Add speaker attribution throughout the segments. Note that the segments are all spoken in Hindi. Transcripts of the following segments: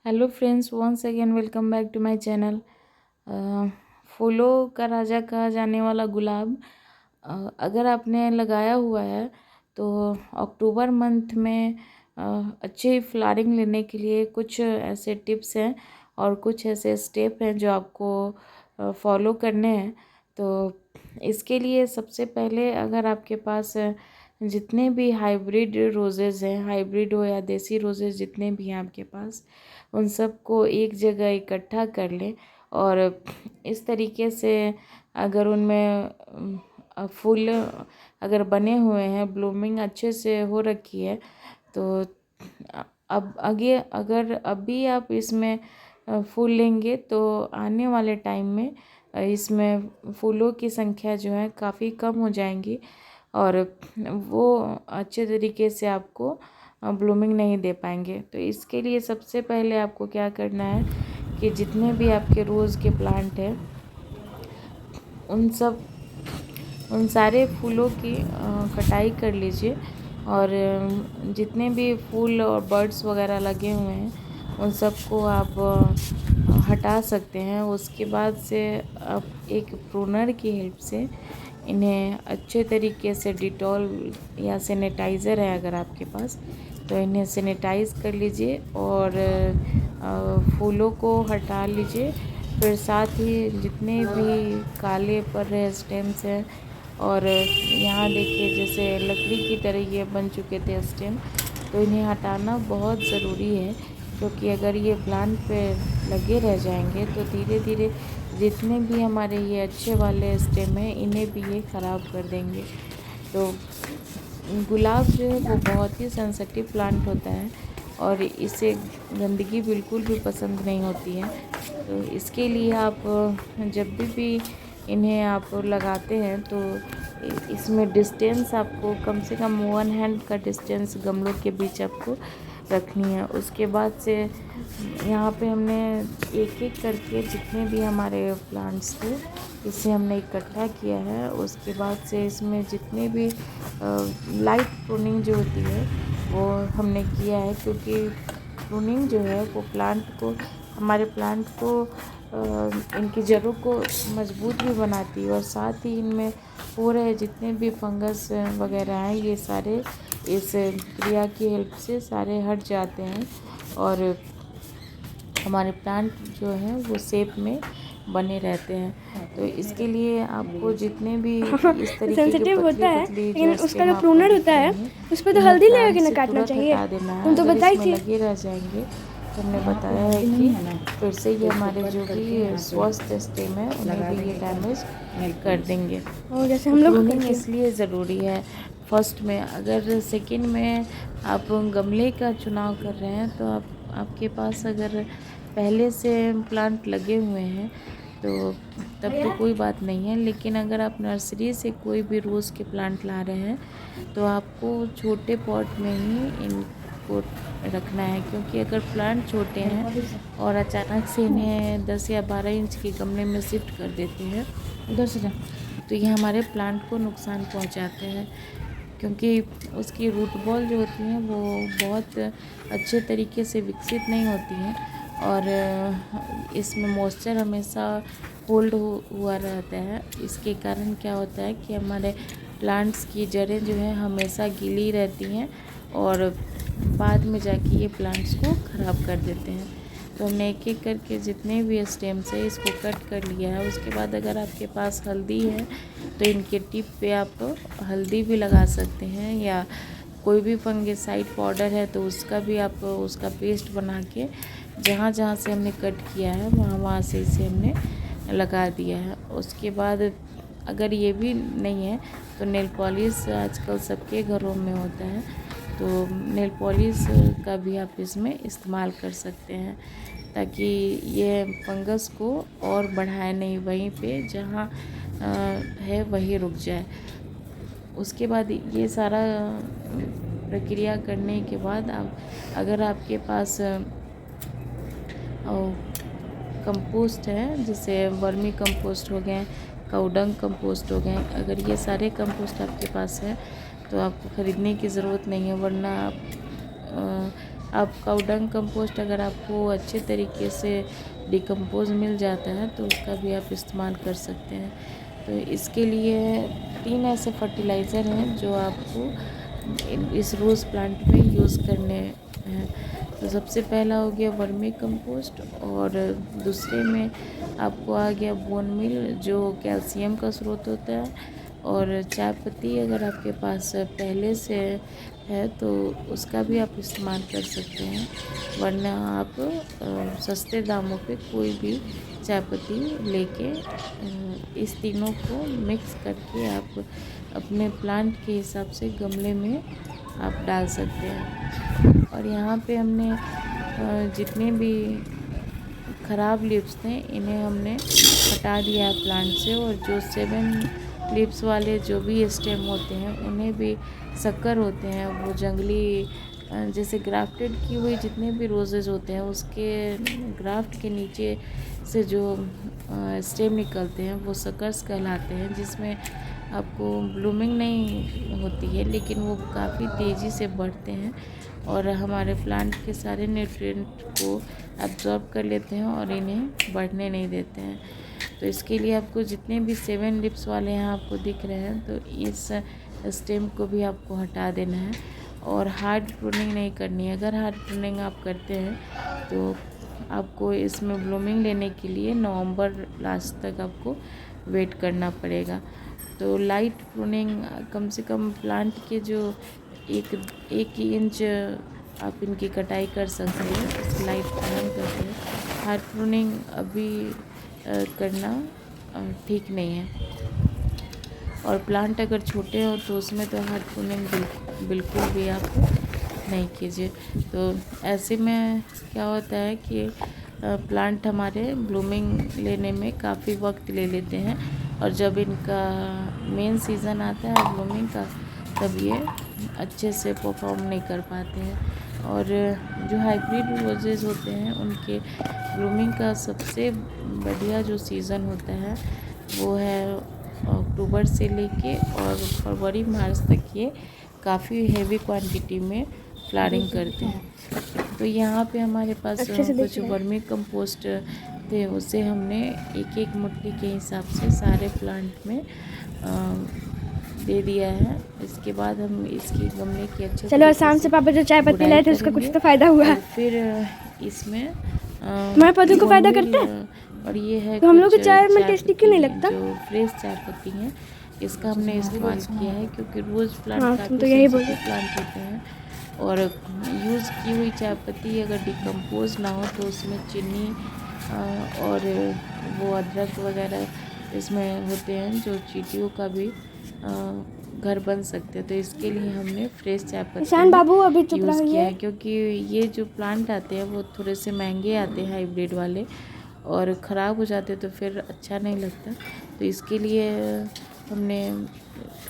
Speaker 1: Hello friends, once again welcome back to my channel. फूलों का राजा कहा जाने वाला गुलाब अगर आपने लगाया हुआ है तो अक्टूबर मंथ में अच्छी फ्लावरिंग लेने के लिए कुछ ऐसे टिप्स हैं और कुछ ऐसे स्टेप हैं जो आपको फॉलो करने हैं। तो इसके लिए सबसे पहले अगर आपके पास जितने भी हाइब्रिड रोज़ेज़ हैं, हाइब्रिड हो या देसी रोज़ेज़ जितने भी हैं आपके पास, उन सब को एक जगह इकट्ठा कर लें और इस तरीके से अगर उनमें फूल अगर बने हुए हैं, ब्लूमिंग अच्छे से हो रखी है, तो अब आगे अगर अभी आप इसमें फूल लेंगे तो आने वाले टाइम में इसमें फूलों की संख्या जो है काफ़ी कम हो जाएंगी और वो अच्छे तरीके से आपको ब्लूमिंग नहीं दे पाएंगे। तो इसके लिए सबसे पहले आपको क्या करना है कि जितने भी आपके रोज़ के प्लांट हैं उन सारे फूलों की कटाई कर लीजिए और जितने भी फूल और बर्ड्स वगैरह लगे हुए हैं उन सबको आप हटा सकते हैं। उसके बाद से आप एक प्रूनर की हेल्प से इन्हें अच्छे तरीके से डिटॉल या सैनिटाइज़र है अगर आपके पास, तो इन्हें सैनिटाइज़ कर लीजिए और फूलों को हटा लीजिए। फिर साथ ही जितने भी काले पर रहे स्टेम्स हैं और यहाँ देखिए जैसे लकड़ी की तरह ये बन चुके थे स्टेम, तो इन्हें हटाना बहुत ज़रूरी है क्योंकि अगर ये प्लांट पे लगे रह जाएंगे तो धीरे धीरे जितने भी हमारे ये अच्छे वाले स्टेम हैं इन्हें भी ये ख़राब कर देंगे। तो गुलाब जो है वो बहुत ही सेंसिटिव प्लांट होता है और इसे गंदगी बिल्कुल भी पसंद नहीं होती है। तो इसके लिए आप जब भी इन्हें आप लगाते हैं तो इसमें डिस्टेंस आपको कम से कम 1 हैंड का डिस्टेंस गमलों के बीच आपको रखनी है। उसके बाद से यहाँ पे हमने एक एक करके जितने भी हमारे प्लांट्स थे इसे हमने इकट्ठा किया है। उसके बाद से इसमें जितने भी लाइट प्रूनिंग जो होती है वो हमने किया है क्योंकि प्रूनिंग जो है वो हमारे प्लांट को इनकी जड़ों को मजबूत भी बनाती है और साथ ही इनमें हो रहे जितने भी फंगस वगैरह हैं ये सारे इस क्रिया की हेल्प से सारे हट जाते हैं और हमारे प्लांट जो हैं वो शेप में बने रहते हैं। तो इसके लिए आपको जितने भी इस तरीके
Speaker 2: सेंसिटिव होता है,
Speaker 1: पतली
Speaker 2: लेकिन उसका जो प्रूनर होता है उस पर तो हल्दी लगा के ना काटना चाहिए। तुम तो बताई थी।
Speaker 1: लगे रह जाएंगे तो हमने बताया है कि फिर से ये हमारे जो भी स्वस्थ स्टेम है उन्हें भी ये डैमेज कर देंगे।
Speaker 2: और जैसे हम लोग
Speaker 1: इसलिए ज़रूरी है फर्स्ट में। अगर सेकंड में आप गमले का चुनाव कर रहे हैं तो आपके पास अगर पहले से प्लांट लगे हुए हैं तो तब तो कोई बात नहीं है, लेकिन अगर आप नर्सरी से कोई भी रोज़ के प्लांट ला रहे हैं तो आपको छोटे पॉट में ही इनको रखना है क्योंकि अगर प्लांट छोटे हैं और अचानक से इन्हें 10 या 12 इंच के गमले में शिफ्ट कर देते हैं उधर से तो ये हमारे प्लांट को नुकसान पहुंचाते हैं क्योंकि उसकी रूट बॉल जो होती हैं वो बहुत अच्छे तरीके से विकसित नहीं होती हैं और इसमें मॉइस्चर हमेशा होल्ड हुआ रहता है। इसके कारण क्या होता है कि हमारे प्लांट्स की जड़ें जो है हमेशा गीली रहती हैं और बाद में जाके ये प्लांट्स को ख़राब कर देते हैं। तो हमने एक एक करके जितने भी स्टेम्स है इसको कट कर लिया है। उसके बाद अगर आपके पास हल्दी है तो इनके टिप पे आप हल्दी भी लगा सकते हैं या कोई भी फंगिसाइड पाउडर है तो उसका भी आप उसका पेस्ट बना के जहाँ जहाँ से हमने कट किया है वहाँ से इसे हमने लगा दिया है। उसके बाद अगर ये भी नहीं है तो नेल पॉलिश आजकल सबके घरों में होता है, तो नेल पॉलिश का भी आप इसमें इस्तेमाल कर सकते हैं ताकि ये फंगस को और बढ़ाए नहीं, वहीं पे जहाँ है वहीं रुक जाए। उसके बाद ये सारा प्रक्रिया करने के बाद आप अगर आपके पास कंपोस्ट है जैसे वर्मी कंपोस्ट हो गए, काउडंग कंपोस्ट हो गए, अगर ये सारे कंपोस्ट आपके पास है तो आपको ख़रीदने की ज़रूरत नहीं है, वरना आप आप काउडंग कंपोस्ट अगर आपको अच्छे तरीके से डिकम्पोज मिल जाता है तो उसका भी आप इस्तेमाल कर सकते हैं। तो इसके लिए 3 ऐसे फर्टिलाइज़र हैं जो आपको इस रोज़ प्लांट में यूज़ करने हैं। तो सबसे पहला हो गया वर्मी कंपोस्ट, और दूसरे में आपको आ गया बोन मील जो कैल्शियम का स्रोत होता है, और चाय पत्ती अगर आपके पास पहले से है तो उसका भी आप इस्तेमाल कर सकते हैं, वरना आप सस्ते दामों पे कोई भी चाय पत्ती लेके इस तीनों को मिक्स करके आप अपने प्लांट के हिसाब से गमले में आप डाल सकते हैं। और यहाँ पे हमने जितने भी ख़राब लीव्स थे इन्हें हमने हटा दिया है प्लांट से, और जो 7 लीव्स वाले जो भी स्टेम होते हैं उन्हें भी शक्कर होते हैं, वो जंगली जैसे ग्राफ्टेड की हुई जितने भी रोजेज़ होते हैं उसके ग्राफ्ट के नीचे से जो स्टेम निकलते हैं वो सकर्स कहलाते हैं, जिसमें आपको ब्लूमिंग नहीं होती है लेकिन वो काफ़ी तेज़ी से बढ़ते हैं और हमारे प्लांट के सारे न्यूट्रिएंट को एब्जॉर्ब कर लेते हैं और इन्हें बढ़ने नहीं देते हैं। तो इसके लिए आपको जितने भी 7 लिप्स वाले यहाँ आपको दिख रहे हैं तो इस स्टेम को भी आपको हटा देना है और हार्ड प्रूनिंग नहीं करनी है। अगर हार्ड प्रूनिंग आप करते हैं तो आपको इसमें ब्लूमिंग लेने के लिए नवंबर लास्ट तक आपको वेट करना पड़ेगा। तो लाइट प्रूनिंग कम से कम प्लांट के जो एक इंच आप इनकी कटाई कर सकते हैं, इस लाइट प्रूनिंग करते हैं। हार्ड प्रूनिंग अभी करना ठीक नहीं है, और प्लांट अगर छोटे हो तो उसमें तो हार्ड प्रूनिंग बिल्कुल भी आप नहीं कीजिए। तो ऐसे में क्या होता है कि प्लांट हमारे ब्लूमिंग लेने में काफ़ी वक्त ले लेते हैं, और जब इनका मेन सीज़न आता है ब्लूमिंग का तब ये अच्छे से परफॉर्म नहीं कर पाते हैं। और जो हाइब्रिड रोजेज़ होते हैं उनके ब्लूमिंग का सबसे बढ़िया जो सीज़न होता है वो है अक्टूबर से लेके और फरवरी मार्च तक ये काफ़ी हेवी क्वांटिटी में फ्लावरिंग करते हैं। तो यहाँ पे हमारे पास कुछ वर्मी कंपोस्ट थे, उसे हमने एक मुट्ठी के हिसाब से सारे प्लांट में दे दिया है। इसके बाद हम इसकी गमले की अच्छे
Speaker 2: चलो आसाम से पापा जो चाय पत्ती लाए थे उसका कुछ तो फ़ायदा हुआ।
Speaker 1: फिर इसमें
Speaker 2: हमारे पौधों को फ़ायदा करता है,
Speaker 1: और ये है
Speaker 2: तो हम लोग की चाय में टेस्टी क्यों नहीं लगता?
Speaker 1: जो फ्रेश चाय पत्ती है इसका हमने इस्तेमाल किया है, क्योंकि रोज़ प्लांट काफ़ी
Speaker 2: तो यही बोले
Speaker 1: प्लांट होते हैं, और यूज़ की हुई चाय पत्ती अगर डिकम्पोज ना हो तो उसमें चीनी और वो अदरक वगैरह इसमें होते हैं जो चींटियों का भी घर बन सकते हैं। तो इसके लिए हमने फ्रेश चाय पत्ती
Speaker 2: बाबू अभी
Speaker 1: यूज़ किया है, क्योंकि ये जो प्लांट आते हैं वो थोड़े से महंगे आते हैं हाइब्रिड वाले, और ख़राब हो जाते तो फिर अच्छा नहीं लगता। तो इसके लिए हमने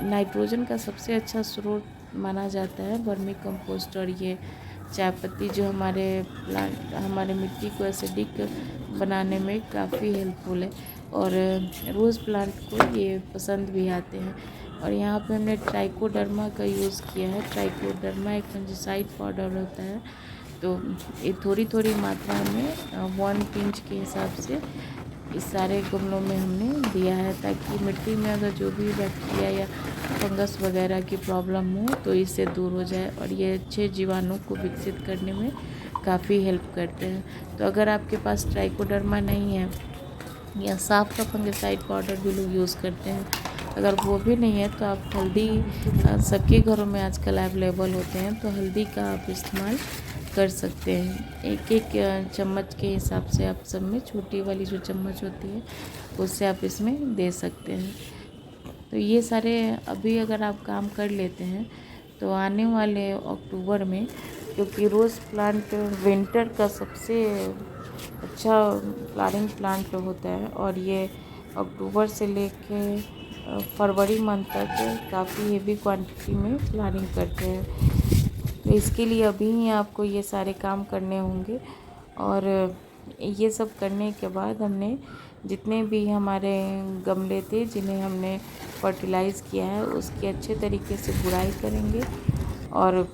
Speaker 1: नाइट्रोजन का सबसे अच्छा स्रोत माना जाता है वर्मी कंपोस्ट, और ये चाय पत्ती जो हमारे प्लांट हमारे मिट्टी को एसिडिक बनाने में काफ़ी हेल्पफुल है, और रोज़ प्लांट को ये पसंद भी आते हैं। और यहाँ पे हमने ट्राइकोडर्मा का यूज़ किया है। ट्राइकोडर्मा एक फंजीसाइड पाउडर होता है, तो ये थोड़ी मात्रा में 1 पिंच के हिसाब से इस सारे गमलों में हमने दिया है, ताकि मिट्टी में अगर जो भी बैक्टीरिया या फंगस वगैरह की प्रॉब्लम हो तो इससे दूर हो जाए, और ये अच्छे जीवाणु को विकसित करने में काफ़ी हेल्प करते हैं। तो अगर आपके पास ट्राइकोडर्मा नहीं है या साफ का फंगिसाइड पाउडर भी लोग यूज़ करते हैं, अगर वो भी नहीं है तो आप हल्दी सबके घरों में आजकल अवेलेबल होते हैं, तो हल्दी का आप इस्तेमाल कर सकते हैं। एक चम्मच के हिसाब से आप सब में छोटी वाली जो चम्मच होती है उससे आप इसमें दे सकते हैं। तो ये सारे अभी अगर आप काम कर लेते हैं तो आने वाले अक्टूबर में, क्योंकि रोज़ प्लांट विंटर का सबसे अच्छा फ्लावरिंग प्लांट होता है, और ये अक्टूबर से लेके फरवरी मंथ तक काफ़ी हेवी क्वांटिटी में फ्लावरिंग करते हैं। तो इसके लिए अभी ही आपको ये सारे काम करने होंगे, और ये सब करने के बाद हमने जितने भी हमारे गमले थे जिन्हें हमने फर्टिलाइज़ किया है उसकी अच्छे तरीके से गुड़ाई करेंगे। और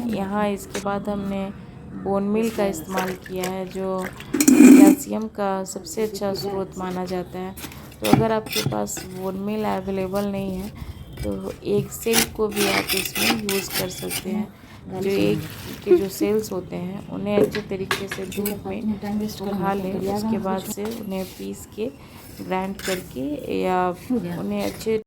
Speaker 1: यहाँ इसके बाद हमने बोन मील का इस्तेमाल किया है, जो कैल्शियम का सबसे अच्छा स्रोत माना जाता है। तो अगर आपके पास बोन मील अवेलेबल नहीं है तो एग सेल को भी आप इसमें यूज़ कर सकते हैं। जो एग के जो सेल्स होते हैं उन्हें अच्छे तरीके से धूप में सुखा लें, उसके बाद से उन्हें पीस के ग्राइंड करके या उन्हें अच्छे